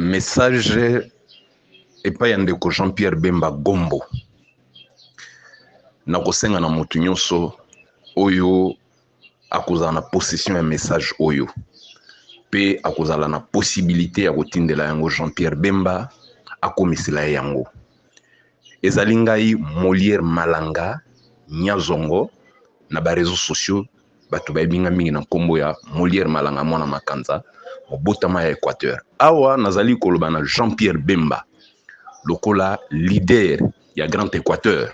message epai ya ndeko Jean-Pierre Bemba Gombo na kosenga na motu nyonso oyo akozala na possession ya message oyo pe akozala na possibilité ya kotindela yango Jean-Pierre Bemba akomisela yango. Ezali ngai Molière Malanga Nyazongo na ba réseaux sociaux bato bayebinga mingi na nkombo ya Molière Malanga mwana makanza mobotama ya Équateur. Awa nazali koloba na Jean-Pierre Bemba lokola leader ya Grand Équateur.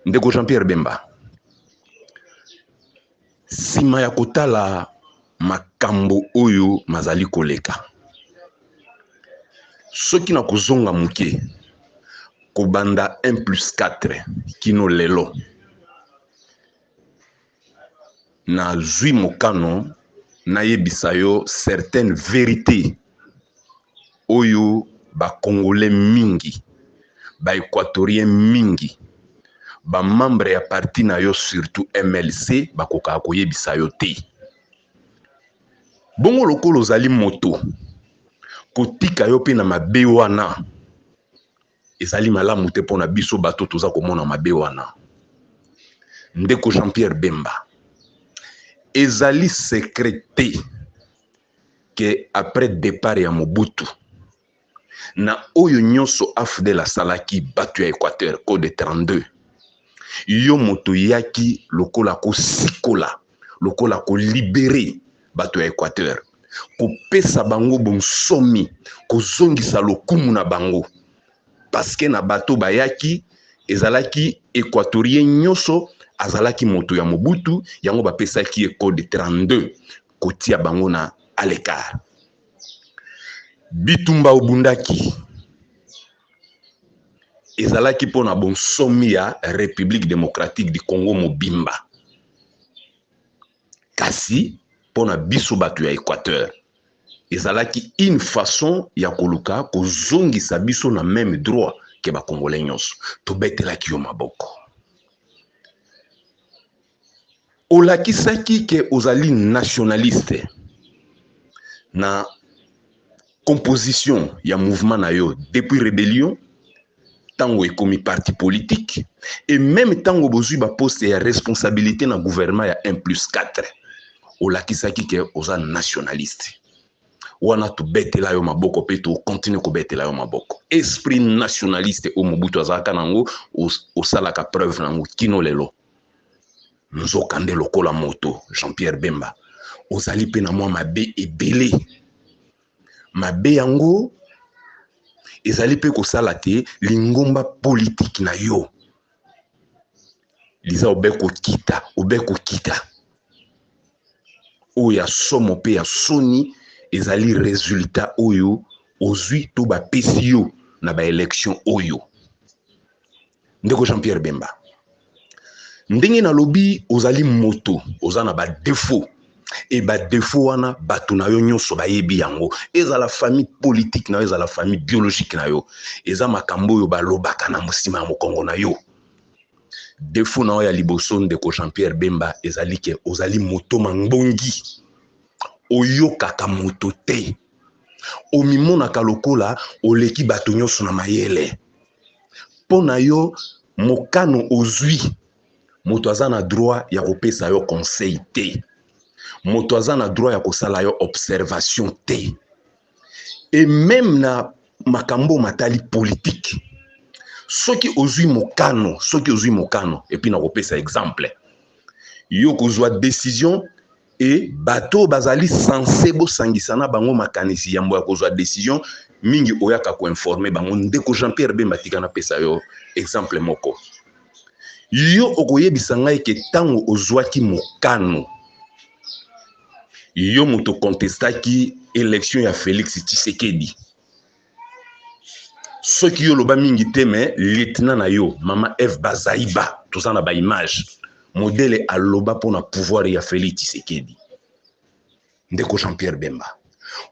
Ndeko Jean-Pierre Bemba, sima ya kotala makambo oyo mazali koleka, soki na kozonga muke kobanda 1+4 kino lelo na zwi mokano na yebisa yo certaines vérités oyo ba Congolais mingi, ba Équatorien mingi, ba membre ya parti na yo surtout MLC bakoka koyebisa yo te. Bongo lokolo zali moto kotika yo pe na mabe wana ezali malamu te pona biso bato toza komona mabe wana. Ndeko Jean-Pierre Bemba, ezali secrété que après départ ya Mobutu na oyo nyonso AFDEL asalaki batu ya Équateur code 32 yo moto yaki lokola ko sikola lokola ko libérer batu ya Équateur ko pesa bango bonsomi ko zongisa lokumu na bango parce que na bato bayaki ezalaki Équatorien nyonso azalaki moto ya Mobutu yango bapesaki code 32 kotia bango na à l'écart. Bitumba obundaki ezalaki pona bonsomi ya République démocratique du Congo mobimba kasi pona biso batu ya Équateur ezalaki une façon ya koluka kozongisa biso na même droit ke ba Congolais nyonso tobetelaki yo maboko. Olakisaki ke ozali nationaliste na composition ya mouvement na yo depuis rébellion tango ekomi parti politique et même tango bozui ba poste ya responsabilité na gouvernement ya 1+4 olakisaki ke oza nationaliste wana to betela yo maboko pe to continue ko betela yo maboko. Esprit nationaliste o Mobutu azaka nango osalaka preuve nango kino lelo nzokande lokola moto. Jean-Pierre Bemba ozali pe na mwa mabe ebele mabe yango ezali pe kosala te lingomba politique na yo liza obeko kita oyo ya somo pe ya soni ezali résultat oyo ozwi to bapesi yo na ba élection oyo. Ndeko Jean-Pierre Bemba, ndenge na lobi ozali moto oza na ba défaut et ba défaut wana bato na yo nyonso bayebi yango ezala famille politique na yo ezala famille biologique na yo eza makambo oyo balobaka na mosima ya mokongo na yo. Défaut na yo ya liboso ndeko Jean-Pierre Bemba ezali ke ozali moto mangbongi oyokaka moto te omimonaka lokola oleki bato nyonso na mayele pona yo mokano ozwi moto aza na droit ya kopesa yo conseil te moto aza na droit ya kosala yo observation te et même na makambo matali politique soki ozwi mokano et puis na kopesa exemple yo kozwa décision et bato bazali censé bosangisana bango makanisi yambo ya kozwa décision mingi oyaka ko informer bango. Ndeko Jean-Pierre Bemba tika na pesa yo exemple moko yo okoyebisa ngai ke tango ozwaki mokano yo moto contestaki élection ya Félix Tshisekedi soki yo loba mingi te mais lieutenant na yo mama Eve Bazaiba toza na ba image modèle aloba pona pouvoir ya Félix Tshisekedi. Ndeko Jean-Pierre Bemba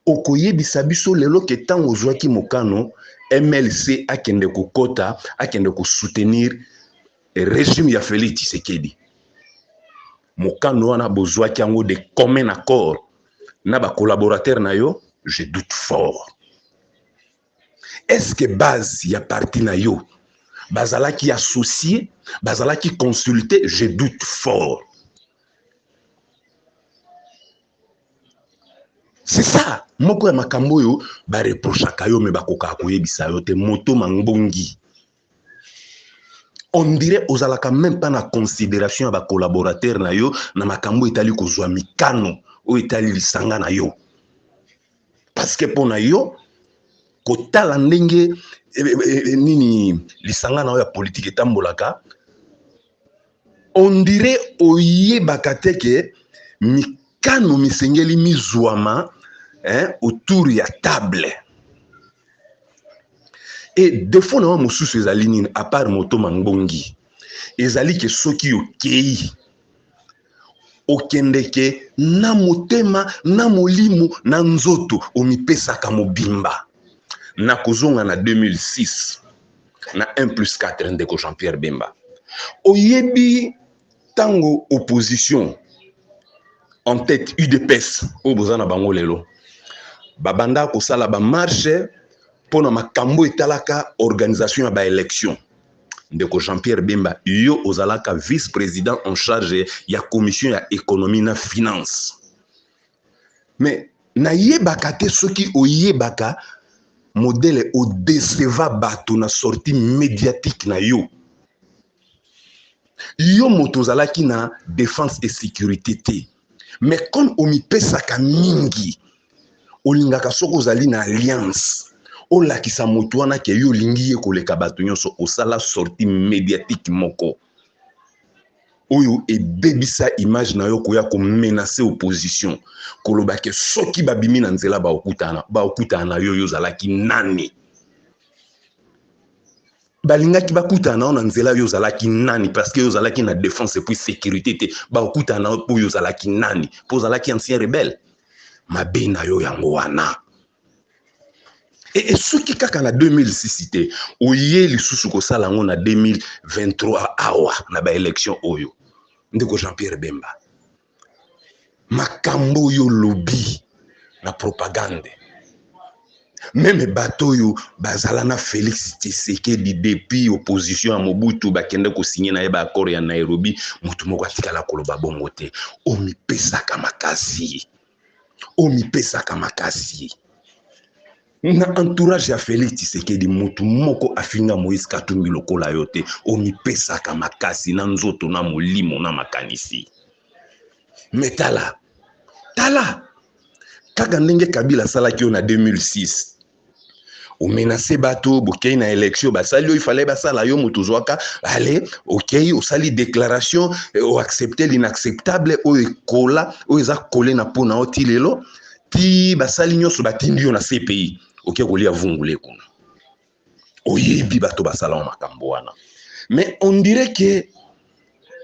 okoyebisa biso lelo ke tango ozwaki mokano MLC akende kokota akende ko soutenir régime ya Félix Tshisekedi mokano wana bozwaki yango de commun accord na ba collaborateur na yo je doute fort. Est-ce que base y a parti na yo bazala qui associé, bazala qui consulté, je doute fort. C'est ça. Moko ya makambo yo ba reprochaka yo me bakoka koyebisa yo te moto mangbongi. On dirait ozalaka même pas na considération ya ba collaborateur na yo na makambo etali kozwa mikano o etali lisanga na yo. Parce que pona yo kotala ndenge nini lisanga na yo ya politique etambolaka, on dirait oyebaka te ke mikano misengeli mizwama autour ya table. Et défaut na wa mosusu ezali nini à part moto mangbongi ezali ke soki okei okendeke na motema na molimo na nzoto omipesaka mobimba. Na kozonga na 2006 na 1+4 ndeko Jean-Pierre Bemba oyebi tango opposition en tête UDPS o bozana bango lelo babanda kosala ba marche pona makambo etalaka organisation ya ba élection. Ndeko Jean-Pierre Bemba yo ozalaka vice-président en charge ya commission ya économie na finance. Mais na yebaka te soki oyebaka modèle au déceva bato na sortie médiatique na yo. Yo moto zalaki na défense et sécurité te. Mais comme omipesaka mingi, olingaka soko ozali na alliance, olakisa moto wana ke yo lingi ye koleka bato nyonso osala sortie médiatique moko. Oyo ebebisa image na yo koya ko menacer opposition. Koloba ke soki babimi na nzela ba okutana na yo zalaki nani. Balingaki bakutana na nzela yo zalaki nani parce que yo zalaki na défense et puis sécurité te ba okutana po yo zalaki nani po zalaki ancien rebelle. Mabe na yo yango wana. Et soki kaka na 2006 te oye lisusu kosala ngo na 2023 awa na ba élection oyo. Ndeko Jean-Pierre Bemba makambo yo lobby na propagande même bato yo bazala na Félix Tshisekedi depuis opposition à Mobutu bakende ko signer na ba accord ya Nairobi mutu moko atikala koloba bongo te omipesaka makasi na entourage ya Félix Tshisekedi mutu moko afinga Moïse Katumbi lokola yo te omipesaka makasi na nzoto na molimo na makanisi. Mais tala kaka ndenge Kabila salaki yo na 2006 o menacé bato bokei na élection basali yo il fallait basala yo mutu zwaka allez OK o sali déclaration o accepter l'inacceptable o ekola o eza collé na pona otilelo ti basali nyonso batindi yo na CPI OK kolia vungule kuna oyebi bato basala makambo wana. Mais on dirait que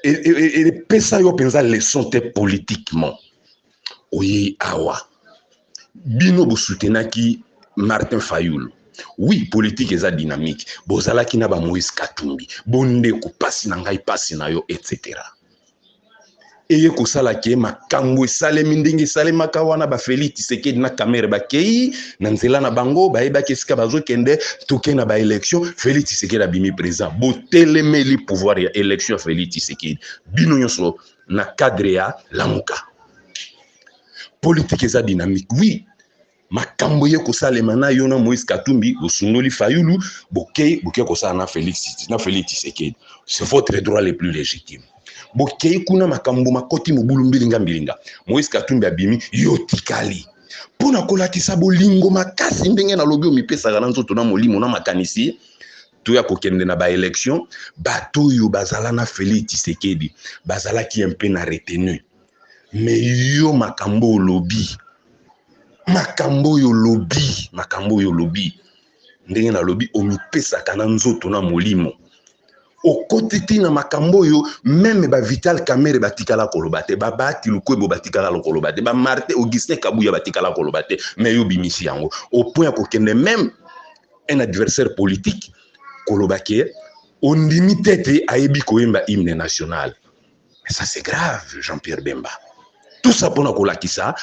et pesa yo penza leçon te politiquement oye awa bino bo soutenaki Martin Fayulu. Oui, politique eza dynamique. Bozalaki na ba Moïse Katumbi, bonde ko pasi na ngai pasi na yo etc. Eye ko sala ke makambo esalemi ndenge esalemaka wana ba Félix Tshisekedi na kamere bakei na nzela na bango bayebaki esika bazokende toke na ba élection Félix Tshisekedi abimi président botelemeli pouvoir ya élection Félix Tshisekedi bino nyonso na cadre ya lamuka. Politique eza dynamique. Oui, makambo ye kosalema na yo na Moïse Katumbi bosungoli Fayulu bokei kosala na Félix Tshisekedi. C'est votre droit le plus légitime. Bokei kuna makambo makoti mobulu mbilinga Moïse Katumbi abimi yo tikali pona kolakisa bolingo makasi ndenge na lobi omipesaka na nzoto na molimo na makanisi to ya kokende na ba élection bato yo bazala na Félix Tshisekedi bazala ki un peu na retenu. Mais yo makambo lobby ndenge na lobby omipesaka na nzoto na molimo okotiti na makambo yo même ba Vital Kamerhe batikala kolobate ba Bati Lukwebo batikala kolobate ba Martin Augustin Kabuya batikala kolobate mais yo bimisi yango au point kokende même un adversaire politique kolobake on limite ayebi koyemba hymne national. Mais ça c'est grave Jean-Pierre Bemba. Tout ça pour kolakisa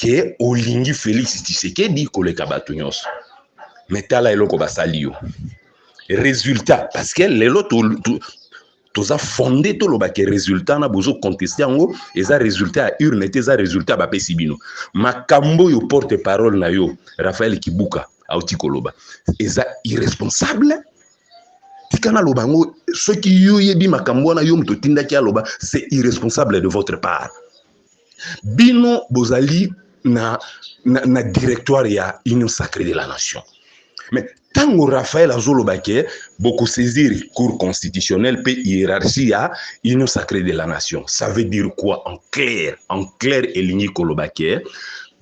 que olingi Félix Tshisekedi koleka bato nyonso. Mais tala eloko basali yo. Résultat, parce que lelo toza fondé to lobake résultat na bozo contester yango eza résultat à urne te eza résultat bapesi bino. Makambo yo porte parole na yo Raphaël Kibuka auti koloba eza irresponsable. Tikana loba ngo soki yo yebi makambo na yo mto tindaki aloba c'est irresponsable de votre part. Bino bozali na directoire ya Union Sacrée de la Nation. Mais tango Raphaël Azolobake beaucoup saisir cour constitutionnelle pe hiérarchie à Union Sacrée de la Nation. Ça veut dire quoi en clair elingi kolobake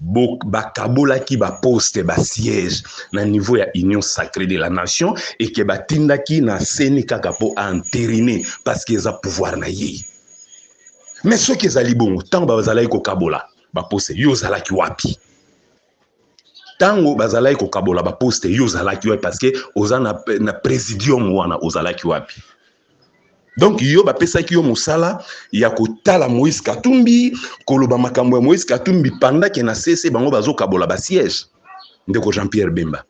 bakabola ki ba poste ba siège na niveau ya Union Sacrée de la Nation et que batindaki na seni kaka po entériner parce que za pouvoir na ye. Mais ce qui ezali bongo tango bazalaki ko kabola ba poste yo zalaki wapi? Tango bazalaki ko kabola ba poste yo zalaki wapi parce que oza na présidium wana ozalaki wapi? Donc yo ba pesaki yo musala ya kotala Moïse Katumbi koloba makambo ya Moïse Katumbi pendant que na CC bango bazo kabola ba siège ndeko Jean-Pierre Bemba.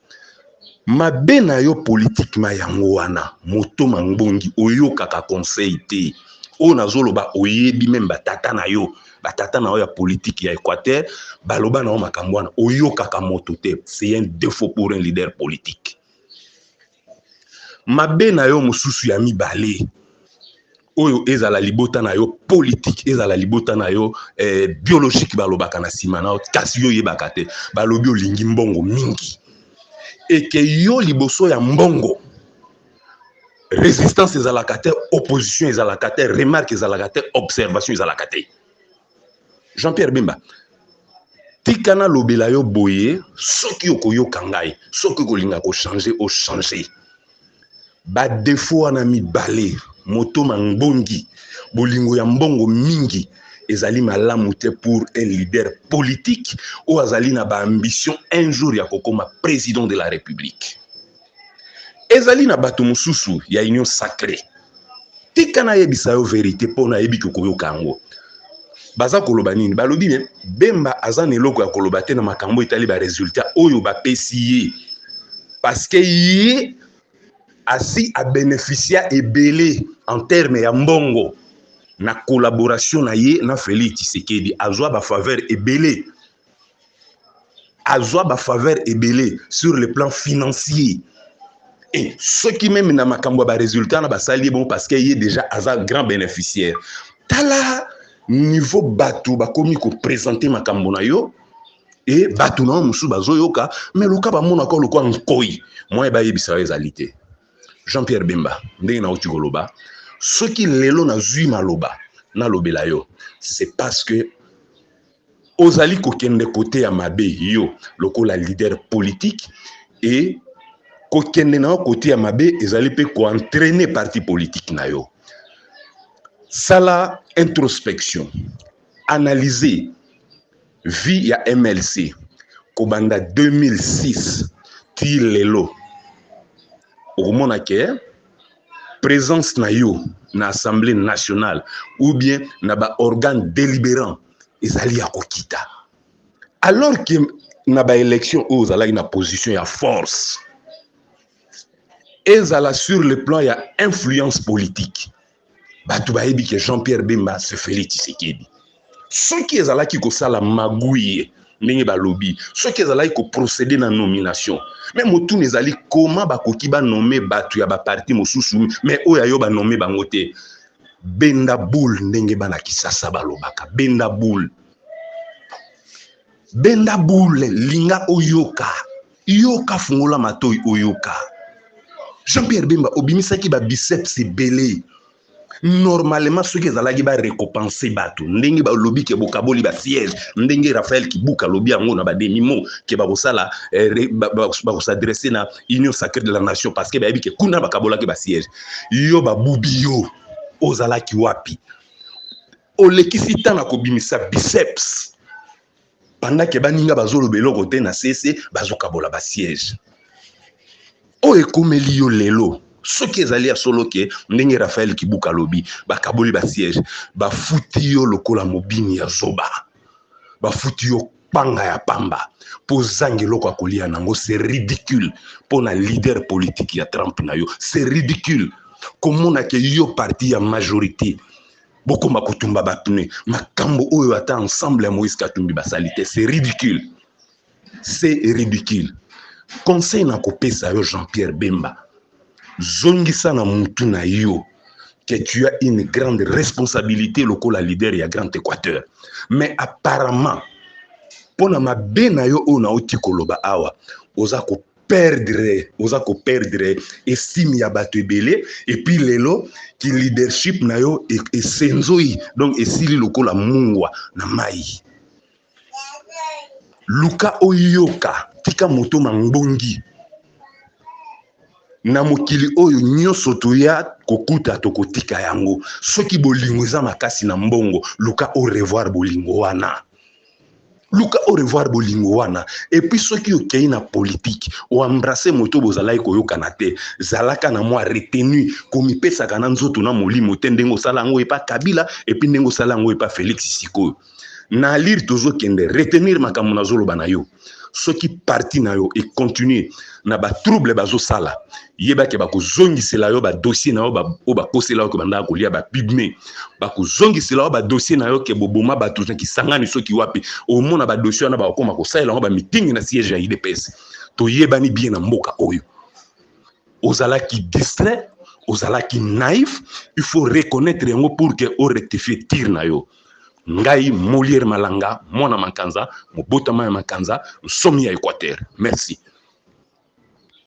Mabe na yo politiquement yango wana moto mangbongi oyo kaka conseil te o nazoloba oyebi même batata na yo ya politique ya Équateur baloba na o makambo wana oyo kaka moto te. C'est un défaut pour un leader politique. Mabe na yo mususu ya mibale oyo ezala libota na yo politique ezala libota na yo biologique balobaka na sima na kasi yo yebaka te balobi olingi mbongo mingi et que yo liboso ya mbongo résistance ezalaka te opposition ezalaka te remarque ezalaka te observation ezalaka te. Jean-Pierre Bemba tikana lobela yo boye soki okoyoka ngai soki kolinga ko changer o changer ba défaut na mibale moto mangbongi bolingo ya mbongo mingi ezali malamu te pour un leader politique ou azali na ba ambition un jour ya kokoma président de la République. Ezali na bato mususu ya Union Sacrée tikana yebisa yo vérité pona yebi koyoka yango baza koloba nini balobi ne Bemba azana eloko ya koloba te na makambo etali ba résultat oyo ba pesi parce que ye asi a bénéficié ebele en termes ya mbongo na collaboration na ye na Félix Tshisekedi azwa ba faveur ebele sur le plan financier et ce qui même na makambo ba résultat na basali bon parce que ye déjà aza grand bénéficiaire tala niveau bato bakomi ko présenter makambo na yo et bato na musu bazoyoka mais luka ba mona ko lokwa nkoi moi ba yebisa ezalité. Jean-Pierre Bemba ndenge na uti koloba soki lelo na zui maloba na lobela yo c'est parce que ozali kokende côté ya mabe yo lokola leader politique et kokende na côté ya mabe ezali pe ko entraîner parti politique na yo. Sala introspection analyser vie ya MLC kobanda 2006 ti lelo okomona ke présence na yo na Assemblée nationale ou bien na ba organe délibérant ezali ya kokita alors que na ba élection ozalaki na position ya force ezala sur le plan ya influence politique bato bayebi ke Jean-Pierre Bemba se Félix Tshisekedi soki ezalaki kosala magouille ndenge balobi soki ezalaki ko procéder na nomination mais motu ezali comment bakoki ba nommer bato ya ba parti mosusu mais oya yo ba nommer bango te benda boule ndenge bana Kisasa balobaka benda boule linga oyoka yoka fungola matoi oyoka. Jean-Pierre Bemba obimisaki ba biceps ebele normalement ceux qui ezalaki ba récompenser bato ndenge ba lobi ke bokaboli ba siège ndenge Raphaël Kibuka lobi yango na ba demi-mot ke ba kosala ba s'adresser na Union Sacrée de la Nation parce que ba yebi ke kuna bakabola ke ba siège yo ba bubi yo ozalaki wapi olekisi tana kobimisa biceps pendant que baninga bazolobelo kote na CC bazokabola ba siège o ekomeli yo lelo soki ezali ya solo ke ndenge Raphaël Kibuka lobi bakaboli ba siège bafuti yo lokola mobini ya zoba bafuti yo panga ya pamba po zangi loko akolia nango, c'est ridicule pour un leader politique ya Trump na yo, c'est ridicule. Comment na ke yo parti ya majorité boko makutumba ba pne makambo oyo ata ensemble ya Moïse Katumbi basalite, c'est ridicule, c'est ridicule. Conseil na kopesa yo Jean-Pierre Bemba, zongisa na mutu na yo que tu as une grande responsabilité lokola leader ya Grand Équateur, mais apparemment pona mabe na yo o na oti koloba awa oza ko perdre estime ya bato ebele, et puis lelo ki leadership na yo e senzoi, donc esili lokola mungwa na mai. Luka oyoka tika moto mangbongi na mokili oyo nyonso toya kokuta tokotika yango, soki bolingo eza makasi na mbongo, luka au revoir bolingo wana, luka au revoir bolingo wana. Et puis soki okei na politique o embrasser moto bozalai koyokana te, zalaka na mwa retenu komipesaka na nzoto na molimo te, ndengo sala yango epa Kabila, et puis ndengo sala yango epa Félix Sikoyo. Na lire tozo kende retenir makambo na zoloba na yo, soki parti na yo et continue na ba trouble bazo sala, yeba ke bakozongisela yo ba dossier na yo ba kosela yo ke banda kolia ba pigme, bakozongisela yo ba dossier na yo ke boboma bato ki sangani soki wapi, au mona ba dossier na ba koma ko sala yo ba meeting na siège ya IDPS. To yebani bien na mboka oyo ozala ki distrait, ozala ki naïf, il faut reconnaître yango pour que o rectifier tir na yo. Ngai Molière Malanga, mwana Makanza, mobotama ya Makanza, somi ya Équateur. Merci.